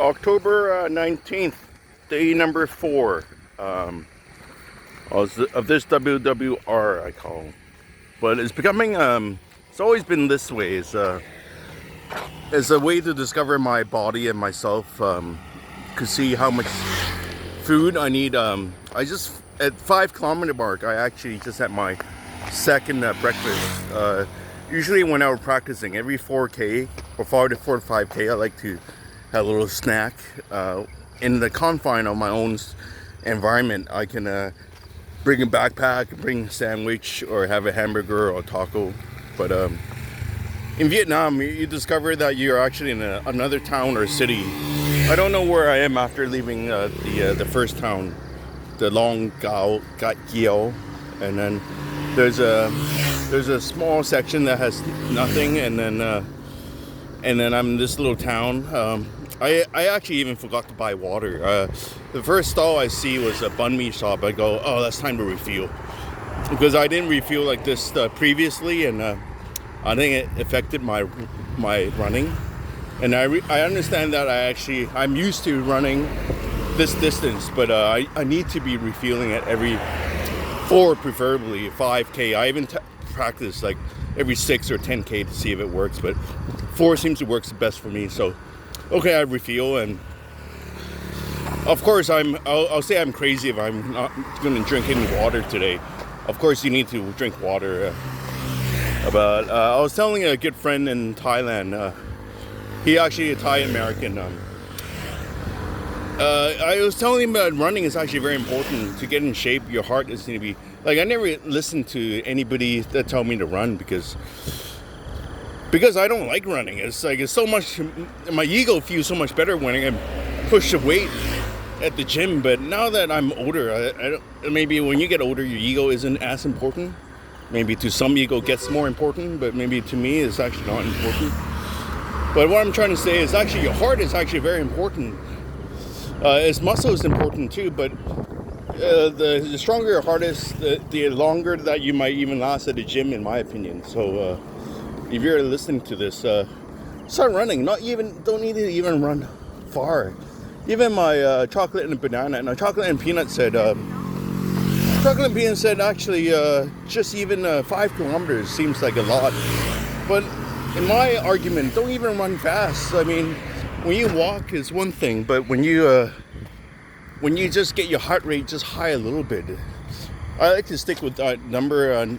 October 19th, day number 4 of this WWR, I call. But it's becoming, it's always been this way. It's a way to discover my body and myself, to see how much food I need. At 5 kilometer mark, I actually just had my second breakfast. Usually when I was practicing, every 4K or 4 to 5K, I like to have a little snack. In the confine of my own environment, I can bring a backpack, bring a sandwich, or have a hamburger or a taco. But in Vietnam, you discover that you're actually in another town or city. I don't know where I am after leaving the first town, the Long Gao Gat Gio, and then there's a small section that has nothing, and then I'm in this little town. I actually even forgot to buy water. The first stall I see was a banh mi shop. I go, oh, that's time to refuel, because I didn't refuel like this previously, and I think it affected my running. And I understand that I'm used to running this distance, but I need to be refueling it every 4, preferably 5K. I even practice like every 6 or 10K to see if it works, but 4 seems to work the best for me. So okay, I refuel, and of course I'll say I'm crazy if I'm not going to drink any water today. Of course you need to drink water. But I was telling a good friend in Thailand, he actually a Thai American. I was telling him that running is actually very important to get in shape. Your heart is going to be like, I never listened to anybody that told me to run because I don't like running. It's so much, my ego feels so much better when I can push the weight at the gym. But now that I'm older, maybe when you get older, your ego isn't as important. Maybe to some ego gets more important, but maybe to me it's actually not important. But what I'm trying to say is actually your heart is actually very important. Its muscle is important too, but the stronger your heart is, the longer that you might even last at the gym, in my opinion. So if you're listening to this, start running. Don't need to even run far. Even my chocolate and banana, and chocolate and peanut said, actually just even 5 kilometers seems like a lot. But in my argument, don't even run fast. I mean, when you walk is one thing, but when you just get your heart rate just high a little bit, I like to stick with that number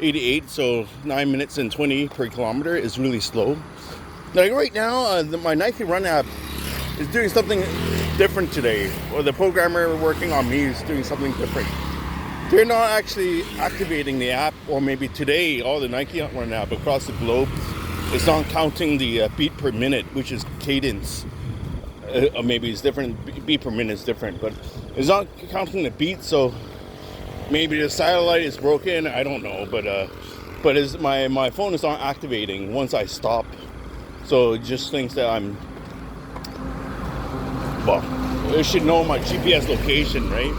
88, so 9 minutes and 20 per kilometer is really slow. Like right now, my Nike Run app is doing something different today, or the programmer working on me is doing something different. They're not actually activating the app, or maybe today all the Nike Run app across the globe is not counting the beat per minute, which is cadence. Or maybe it's different, beat per minute is different, but it's not counting the beat, so maybe the satellite is broken, I don't know, but my phone is not activating once I stop, so it just thinks that it should know my GPS location, right?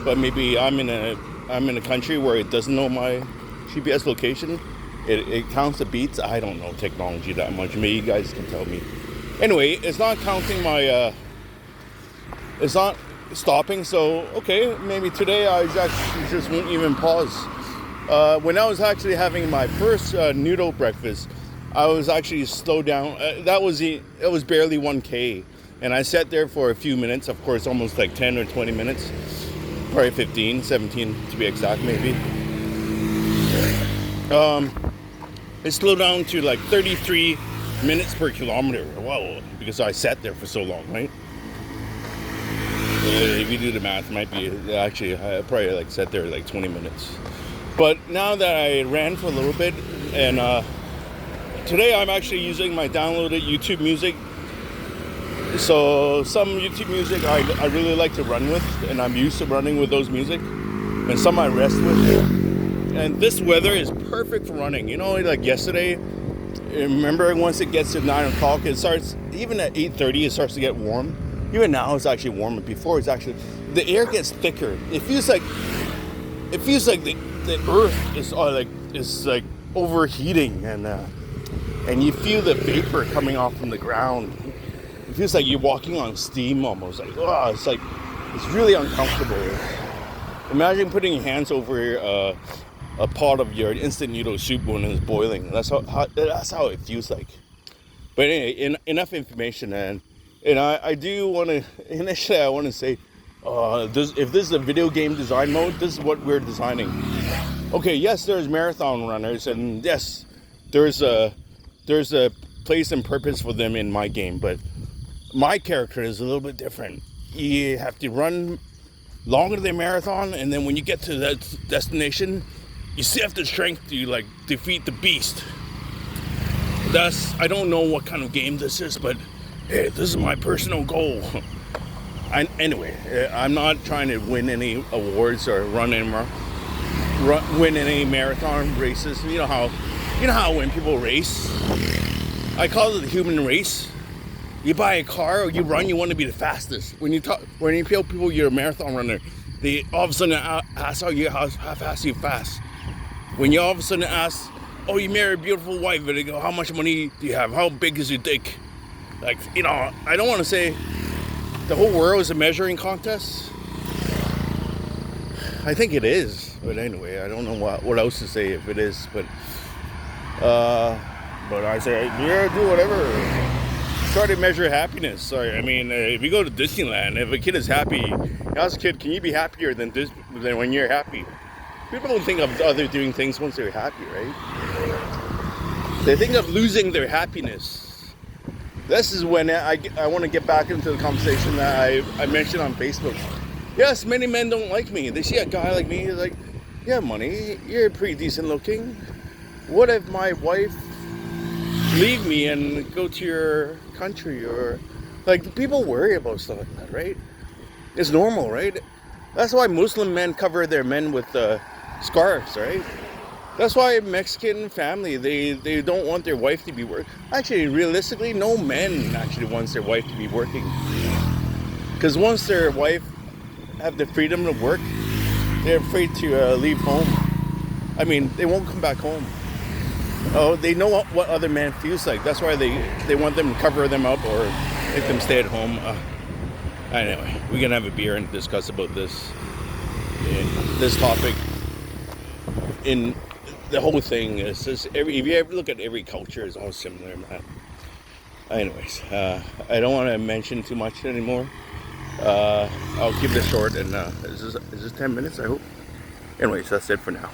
But maybe I'm in a country where it doesn't know my GPS location. It counts the beats. I don't know technology that much. Maybe you guys can tell me. Anyway, it's not counting it's not stopping. So okay, maybe today I just won't even pause. When I was actually having my first noodle breakfast, I was actually slowed down. It was barely 1K, and I sat there for a few minutes. Of course, almost like 10 or 20 minutes. Probably 15, 17 to be exact, maybe. It slowed down to like 33 minutes per kilometer. Wow, because I sat there for so long, right? If you do the math, it might be actually I probably like sat there like 20 minutes. But now that I ran for a little bit, and today I'm actually using my downloaded YouTube music. So some YouTube music I really like to run with, and I'm used to running with those music, and some I rest with. And this weather is perfect for running. You know, like yesterday, remember once it gets to 9 o'clock, it starts, even at 8:30 it starts to get warm. Even now it's actually warmer. Before it's actually, the air gets thicker. It feels like the earth is like overheating, and you feel the vapor coming off from the ground. It feels like you're walking on steam almost. Like, oh, it's really uncomfortable. Imagine putting your hands over a pot of your instant noodle soup when it's boiling. That's how it feels like. But anyway, enough information, and I do want to initially I want to say, if this is a video game design mode, this is what we're designing. Okay, yes, there's marathon runners, and yes, there's a place and purpose for them in my game, but my character is a little bit different. You have to run longer than marathon, and then when you get to that destination, you still have the strength to like defeat the beast. I don't know what kind of game this is, but hey, this is my personal goal. Anyway, I'm not trying to win any awards or win any marathon races. You know how when people race, I call it the human race. You buy a car or you run, you want to be the fastest. When you tell people you're a marathon runner, they all of a sudden ask how fast you fast. When you all of a sudden ask, oh, you married a beautiful wife, and they go, how much money do you have? How big is your dick? Like, I don't want to say the whole world is a measuring contest. I think it is, but anyway, I don't know what else to say if it is, but I say, yeah, do whatever. Try to measure happiness. Sorry, I mean, if you go to Disneyland, if a kid is happy, you ask a kid, can you be happier than when you're happy? People don't think of other doing things once they're happy, right? They think of losing their happiness. This is when I want to get back into the conversation that I mentioned on Facebook. Yes, many men don't like me. They see a guy like me, like, you have money, you're pretty decent looking. What if my wife leave me and go to your country? Or like, people worry about stuff like that, right? It's normal, right? That's why Muslim men cover their men with scarves, right? That's why Mexican family, they don't want their wife to be working. Actually, realistically, no man actually wants their wife to be working, because once their wife have the freedom to work, they're afraid to leave home. I mean, they won't come back home. Oh, they know what other man feels like. That's why they want them to cover them up or make them stay at home. Anyway, we can have a beer and discuss about this topic. In the whole thing is just if you ever look at every culture, it's all similar, man. Anyways, I don't want to mention too much anymore. I'll keep this short, and is this 10 minutes? I hope. Anyways, that's it for now.